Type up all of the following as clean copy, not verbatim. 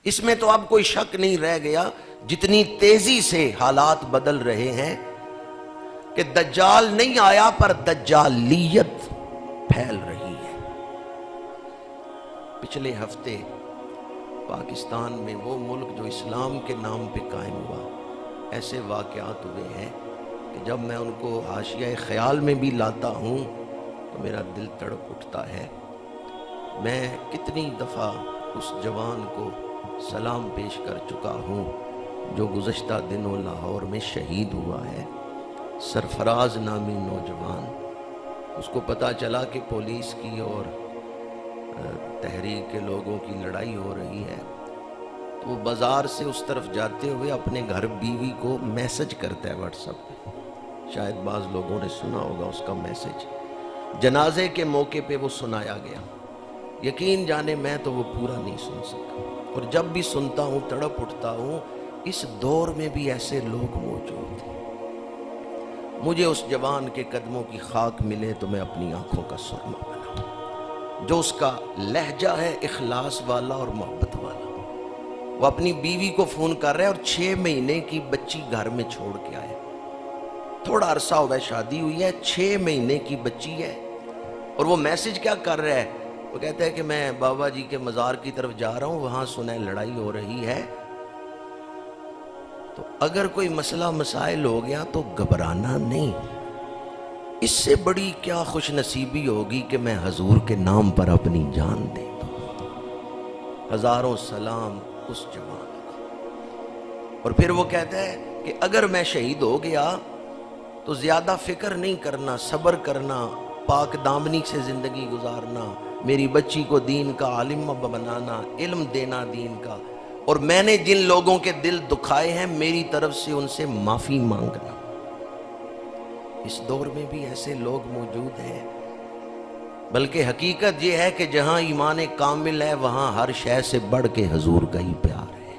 اس میں تو اب کوئی شک نہیں رہ گیا جتنی تیزی سے حالات بدل رہے ہیں کہ دجال نہیں آیا پر دجالیت پھیل رہی ہے۔ پچھلے ہفتے پاکستان میں، وہ ملک جو اسلام کے نام پہ قائم ہوا، ایسے واقعات ہوئے ہیں کہ جب میں ان کو حاشیہ خیال میں بھی لاتا ہوں تو میرا دل تڑپ اٹھتا ہے۔ میں کتنی دفعہ اس جوان کو سلام پیش کر چکا ہوں جو گزشتہ دنوں لاہور میں شہید ہوا ہے، سرفراز نامی نوجوان۔ اس کو پتہ چلا کہ پولیس کی اور تحریک کے لوگوں کی لڑائی ہو رہی ہے، تو وہ بازار سے اس طرف جاتے ہوئے اپنے گھر بیوی کو میسج کرتا ہے واٹس ایپ پہ، شاید بعض لوگوں نے سنا ہوگا اس کا میسج۔ جنازے کے موقع پہ وہ سنایا گیا، یقین جانے میں تو وہ پورا نہیں سن سکا، اور جب بھی سنتا ہوں تڑپ اٹھتا ہوں۔ اس دور میں بھی ایسے لوگ موجود ہیں۔ مجھے اس جوان کے قدموں کی خاک ملے تو میں اپنی آنکھوں کا سرما بناؤں، جو اس کا لہجہ ہے اخلاص والا اور محبت والا۔ وہ اپنی بیوی کو فون کر رہا ہے اور 6 مہینے کی بچی گھر میں چھوڑ کے آئے، تھوڑا عرصہ ہوا ہے شادی ہوئی ہے، 6 مہینے کی بچی ہے، اور وہ میسج کیا کر رہا ہے؟ وہ کہتا ہے کہ میں بابا جی کے مزار کی طرف جا رہا ہوں، وہاں سنا لڑائی ہو رہی ہے، تو اگر کوئی مسئلہ مسائل ہو گیا تو گھبرانا نہیں۔ اس سے بڑی کیا خوش نصیبی ہوگی کہ میں حضور کے نام پر اپنی جان دے دوں۔ ہزاروں سلام اس جوان کو۔ اور پھر وہ کہتا ہے کہ اگر میں شہید ہو گیا تو زیادہ فکر نہیں کرنا، صبر کرنا، پاک دامنی سے زندگی گزارنا، میری بچی کو دین کا عالم بنانا، علم دینا دین کا، اور میں نے جن لوگوں کے دل دکھائے ہیں میری طرف سے ان سے معافی مانگنا۔ اس دور میں بھی ایسے لوگ موجود ہیں، بلکہ حقیقت یہ ہے کہ جہاں ایمان کامل ہے وہاں ہر شے سے بڑھ کے حضور کا ہی پیار ہے۔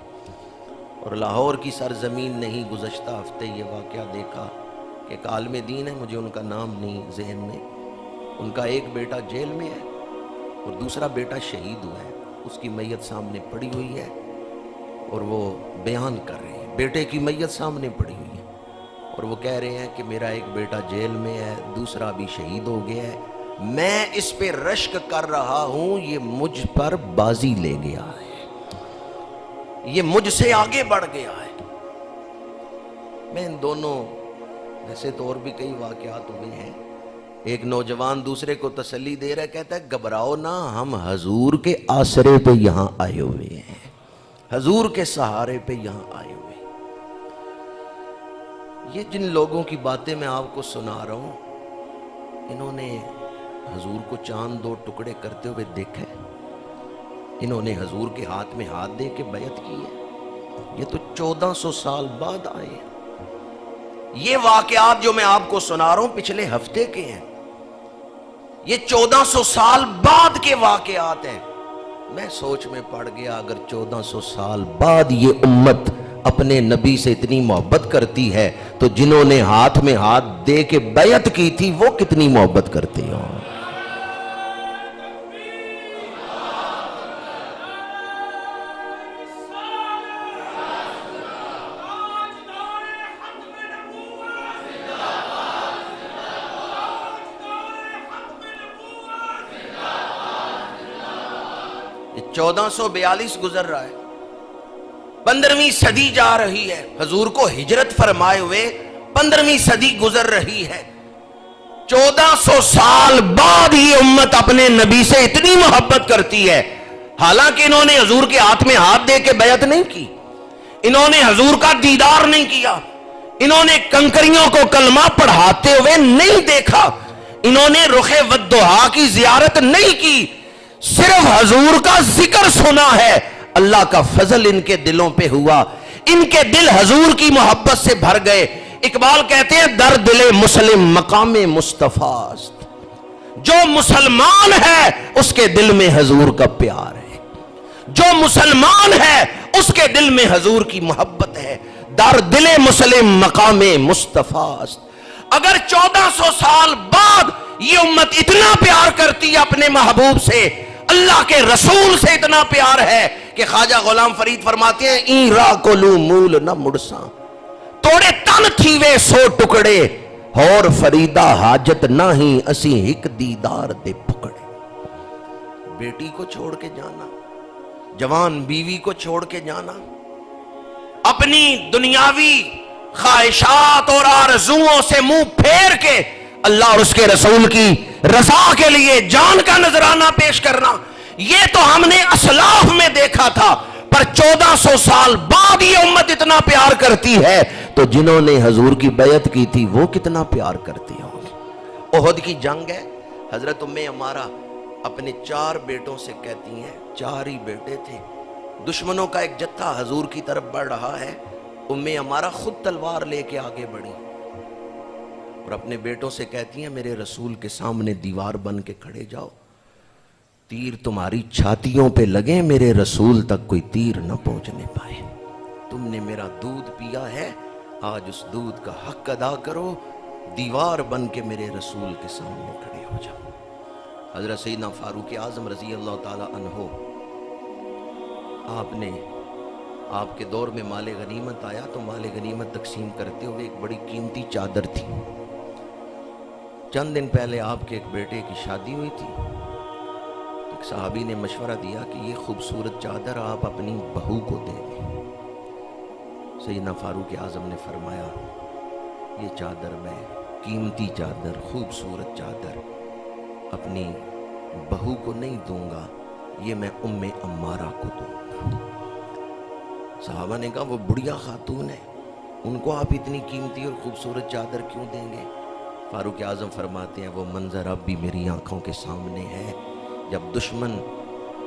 اور لاہور کی سرزمین نہیں، گزشتہ ہفتے یہ واقعہ دیکھا کہ ایک عالم دین ہے، مجھے ان کا نام نہیں ذہن میں، ان کا ایک بیٹا جیل میں ہے اور دوسرا بیٹا شہید ہوا ہے، اس کی میت سامنے پڑی ہوئی ہے اور وہ بیان کر رہے ہیں، بیٹے کی میت سامنے پڑی ہوئی ہے اور وہ کہہ رہے ہیں کہ میرا ایک بیٹا جیل میں ہے، دوسرا بھی شہید ہو گیا ہے، میں اس پہ رشک کر رہا ہوں، یہ مجھ پر بازی لے گیا ہے، یہ مجھ سے آگے بڑھ گیا ہے۔ میں ان دونوں، ویسے تو اور بھی کئی واقعات ہوئے ہیں، ایک نوجوان دوسرے کو تسلی دے رہا ہے، کہتا ہے گھبراؤ نہ، ہم حضور کے آسرے پہ یہاں آئے ہوئے ہیں، حضور کے سہارے پہ یہاں آئے ہوئے ہیں۔ یہ جن لوگوں کی باتیں میں آپ کو سنا رہا ہوں، انہوں نے حضور کو چاند 2 ٹکڑے کرتے ہوئے دیکھا ہے، انہوں نے حضور کے ہاتھ میں ہاتھ دے کے بیعت کی ہے، یہ تو 1400 سال بعد آئے ہیں۔ یہ واقعات جو میں آپ کو سنا رہا ہوں پچھلے ہفتے کے ہیں، یہ 1400 سال بعد کے واقعات ہیں۔ میں سوچ میں پڑ گیا، اگر 1400 سال بعد یہ امت اپنے نبی سے اتنی محبت کرتی ہے تو جنہوں نے ہاتھ میں ہاتھ دے کے بیعت کی تھی وہ کتنی محبت کرتے ہوں۔ یہ 1442 گزر رہا ہے، 15ویں صدی جا رہی ہے، حضور کو ہجرت فرمائے ہوئے 15ویں صدی گزر رہی ہے، 1400 سال بعد یہ امت اپنے نبی سے اتنی محبت کرتی ہے، حالانکہ انہوں نے حضور کے ہاتھ میں ہاتھ دے کے بیعت نہیں کی، انہوں نے حضور کا دیدار نہیں کیا، انہوں نے کنکریوں کو کلمہ پڑھاتے ہوئے نہیں دیکھا، انہوں نے رخ ودعا کی زیارت نہیں کی، صرف حضور کا ذکر سنا ہے۔ اللہ کا فضل ان کے دلوں پہ ہوا، ان کے دل حضور کی محبت سے بھر گئے۔ اقبال کہتے ہیں در دل مسلم مقام مصطفیٰ است، جو مسلمان ہے اس کے دل میں حضور کا پیار ہے، جو مسلمان ہے اس کے دل میں حضور کی محبت ہے۔ در دل مسلم مقام مصطفیٰ است۔ اگر 1400 سال بعد یہ امت اتنا پیار کرتی ہے اپنے محبوب سے، اللہ کے رسول سے اتنا پیار ہے کہ خواجہ غلام فرید فرماتے ہیں این را کلو مول نہ مڑساں توڑے تن تھیوے سو ٹکڑے اور فریدہ حاجت نہ ہی اسی ہک دیدار دے پکڑے. بیٹی کو چھوڑ کے جانا، جوان بیوی کو چھوڑ کے جانا، اپنی دنیاوی خواہشات اور آرزوؤں سے منہ پھیر کے اللہ اور اس کے رسول کی رضا کے لیے جان کا نذرانہ پیش کرنا، یہ تو ہم نے اسلاف میں دیکھا تھا، پر 1400 سال بعد یہ امت اتنا پیار کرتی ہے تو جنہوں نے حضور کی بیعت کی تھی وہ کتنا پیار کرتی ہوں گی. احد کی جنگ ہے، حضرت عمارہ اپنے 4 بیٹوں سے کہتی ہیں، 4 ہی بیٹے تھے، دشمنوں کا ایک جتھا حضور کی طرف بڑھ رہا ہے، عمارہ خود تلوار لے کے آگے بڑھی اور اپنے بیٹوں سے کہتی ہیں میرے رسول کے سامنے دیوار بن کے کھڑے جاؤ، تیر تمہاری چھاتیوں پہ لگیں، میرے رسول تک کوئی تیر نہ پہنچنے پائے. تم نے میرا دودھ پیا ہے، آج اس دودھ کا حق ادا کرو، دیوار بن کے میرے رسول کے سامنے کھڑے ہو جاؤ. حضرت سیدنا فاروق اعظم رضی اللہ تعالی عنہ، آپ کے دور میں مال غنیمت آیا تو مال غنیمت تقسیم کرتے ہوئے ایک بڑی قیمتی چادر تھی. چند دن پہلے آپ کے ایک بیٹے کی شادی ہوئی تھی. ایک صحابی نے مشورہ دیا کہ یہ خوبصورت چادر آپ اپنی بہو کو دے دیں. سیدنا فاروق اعظم نے فرمایا یہ چادر میں، قیمتی چادر، خوبصورت چادر اپنی بہو کو نہیں دوں گا، یہ میں عمارہ کو دوں گا. صحابہ نے کہا وہ بڑھیا خاتون ہے، ان کو آپ اتنی قیمتی اور خوبصورت چادر کیوں دیں گے؟ فاروق اعظم فرماتے ہیں وہ منظر اب بھی میری آنکھوں کے سامنے ہے، جب دشمن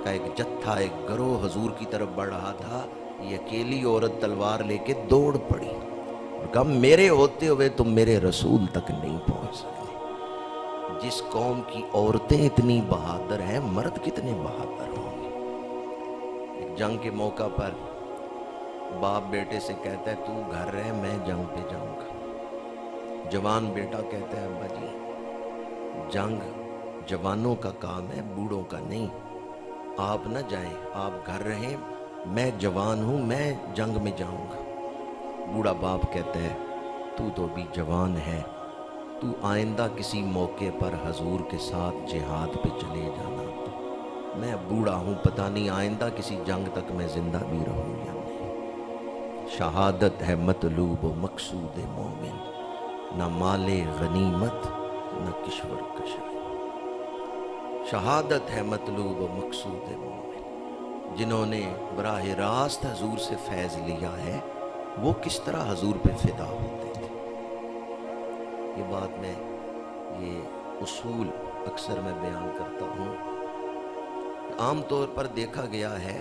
کا ایک جتھا، ایک گروہ حضور کی طرف بڑھ رہا تھا، یہ اکیلی عورت تلوار لے کے دوڑ پڑی اور کہا میرے ہوتے ہوئے تم میرے رسول تک نہیں پہنچ سکتے. جس قوم کی عورتیں اتنی بہادر ہیں، مرد کتنے بہادر ہوں گے. ایک جنگ کے موقع پر باپ بیٹے سے کہتا ہے تو گھر رہ، میں جنگ پہ جاؤں گا. جوان بیٹا کہتا ہے ابا جی جنگ جوانوں کا کام ہے، بوڑھوں کا نہیں، آپ نہ جائیں، آپ گھر رہیں، میں جوان ہوں، میں جنگ میں جاؤں گا. بوڑھا باپ کہتا ہے تو بھی جوان ہے، تو آئندہ کسی موقع پر حضور کے ساتھ جہاد پہ چلے جانا. میں بوڑھا ہوں، پتہ نہیں آئندہ کسی جنگ تک میں زندہ بھی رہوں یا نہیں. شہادت ہے مطلوب و مقصود مومن، نہ مال غنیمت نہ کشور کشائی. شہادت ہے مطلوب و مقصود مومن. جنہوں نے براہ راست حضور سے فیض لیا ہے وہ کس طرح حضور پہ فدا ہوتے تھے. یہ بات میں، یہ اصول اکثر میں بیان کرتا ہوں. عام طور پر دیکھا گیا ہے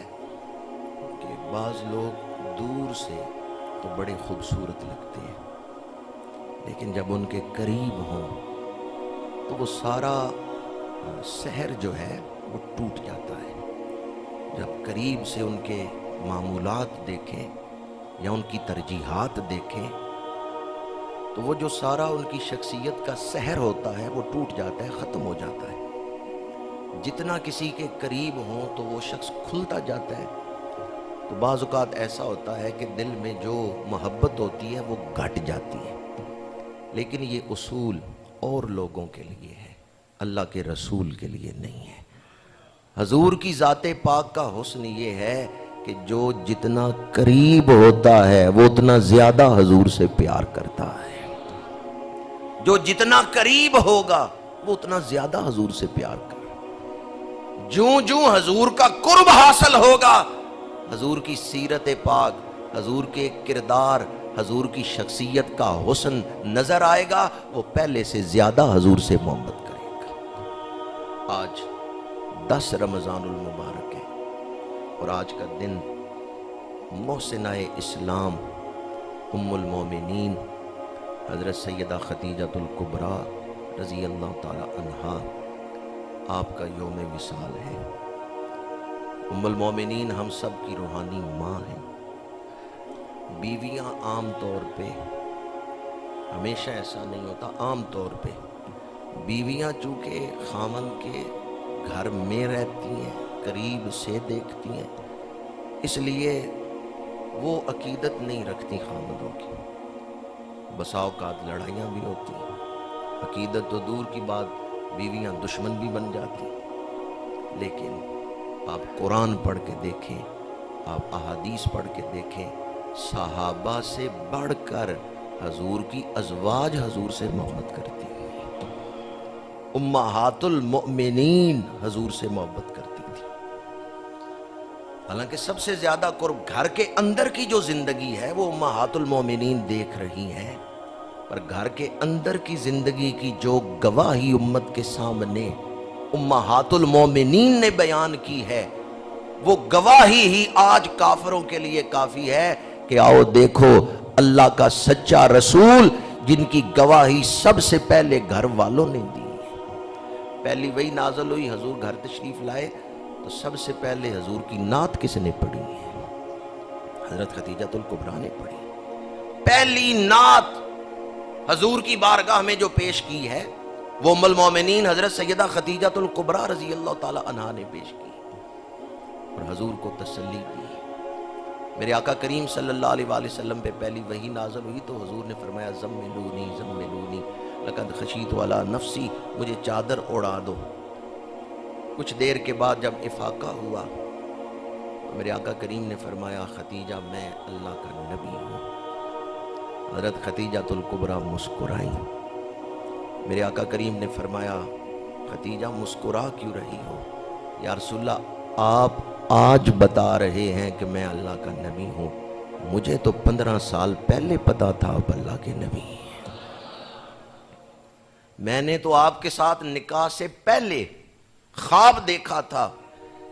کہ بعض لوگ دور سے تو بڑے خوبصورت لگتے ہیں، لیکن جب ان کے قریب ہوں تو وہ سارا سحر جو ہے وہ ٹوٹ جاتا ہے. جب قریب سے ان کے معمولات دیکھیں یا ان کی ترجیحات دیکھیں تو وہ جو سارا ان کی شخصیت کا سحر ہوتا ہے وہ ٹوٹ جاتا ہے، ختم ہو جاتا ہے. جتنا کسی کے قریب ہوں تو وہ شخص کھلتا جاتا ہے. تو بعض اوقات ایسا ہوتا ہے کہ دل میں جو محبت ہوتی ہے وہ گھٹ جاتی ہے. لیکن یہ اصول اور لوگوں کے لیے ہے، اللہ کے رسول کے لیے نہیں ہے. حضور کی ذات پاک کا حسن یہ ہے کہ جو جتنا قریب ہوتا ہے وہ اتنا زیادہ حضور سے پیار کرتا ہے. جو جتنا قریب ہوگا وہ اتنا زیادہ حضور سے پیار کرے. جوں حضور کا قرب حاصل ہوگا، حضور کی سیرت پاک، حضور کے کردار، حضور کی شخصیت کا حسن نظر آئے گا، وہ پہلے سے زیادہ حضور سے محبت کرے گا. آج 10 رمضان المبارک ہے اور آج کا دن محسنہ اسلام ام المومنین حضرت سیدہ خدیجۃ الکبریٰ رضی اللہ تعالی عنہا آپ کا یوم وصال ہے. ام المومنین ہم سب کی روحانی ماں ہیں. بیویاں عام طور پہ، ہمیشہ ایسا نہیں ہوتا، عام طور پہ بیویاں چونکہ خاوند کے گھر میں رہتی ہیں قریب سے دیکھتی ہیں، اس لیے وہ عقیدت نہیں رکھتی خامدوں کی۔ بسا اوقات لڑائیاں بھی ہوتی ہیں، عقیدت تو دور کی بات، بیویاں دشمن بھی بن جاتی، لیکن آپ قرآن پڑھ کے دیکھیں، آپ احادیث پڑھ کے دیکھیں، صحابہ سے بڑھ کر حضور کی ازواج حضور سے محبت کرتی ہیں، امہات المؤمنین حضور سے محبت کرتی تھی۔ حالانکہ سب سے زیادہ قرب گھر کے اندر کی جو زندگی ہے وہ امہات المؤمنین دیکھ رہی ہیں، پر گھر کے اندر کی زندگی کی جو گواہی امت کے سامنے امہات المومنین نے بیان کی ہے، وہ گواہی ہی آج کافروں کے لیے کافی ہے کہ آؤ دیکھو اللہ کا سچا رسول جن کی گواہی سب سے پہلے گھر والوں نے دی ہے۔ پہلی وہی نازل ہوئی، حضور گھر تشریف لائے تو سب سے پہلے حضور کی نعت کس نے پڑھی ہے؟ حضرت خدیجہ الکبریٰ نے پڑھی۔ پہلی نعت حضور کی بارگاہ میں جو پیش کی ہے وہ ام المومنین حضرت سیدہ خدیجہ الکبریٰ رضی اللہ تعالی عنہا نے پیش کی اور حضور کو تسلی دی۔ میرے آقا کریم صلی اللہ علیہ وآلہ وسلم پہ پہلی وحی نازل ہوئی تو حضور نے فرمایا زملونی زملونی لقد خشیت علی نفسی، مجھے چادر اڑا دو۔ کچھ دیر کے بعد جب افاقہ ہوا تو میرے آقا کریم نے فرمایا خدیجہ میں اللہ کا نبی ہوں۔ حضرت خدیجہ الکبریٰ مسکرائی۔ میرے آقا کریم نے فرمایا خدیجہ مسکرا کیوں رہی ہو؟ یا رسول اللہ آپ آج بتا رہے ہیں کہ میں اللہ کا نبی ہوں، مجھے تو 15 سال پہلے پتا تھا آپ اللہ کے نبی ہیں۔ میں نے تو آپ کے ساتھ نکاح سے پہلے خواب دیکھا تھا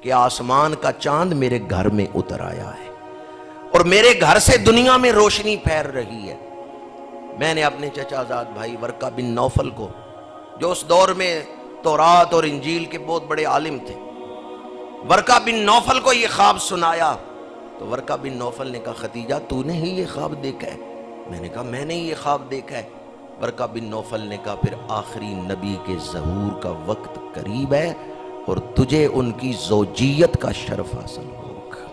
کہ آسمان کا چاند میرے گھر میں اتر آیا ہے اور میرے گھر سے دنیا میں روشنی پھیل رہی ہے۔ میں نے اپنے چچا زاد بھائی ورقہ بن نوفل کو، جو اس دور میں تورات اور انجیل کے بہت بڑے عالم تھے، ورقہ بن نوفل کو یہ خواب سنایا تو ورقہ بن نوفل نے کہا خدیجہ تو نے ہی یہ خواب دیکھا ہے؟ میں نے کہا میں نے یہ خواب دیکھا ہے۔ ورقہ بن نوفل نے کہا پھر آخری نبی کے ظہور کا وقت قریب ہے اور تجھے ان کی زوجیت کا شرف حاصل ہوگا۔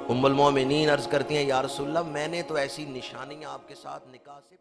ام المومنین عرض کرتی ہیں یا رسول اللہ میں نے تو ایسی نشانیاں آپ کے ساتھ نکاح سے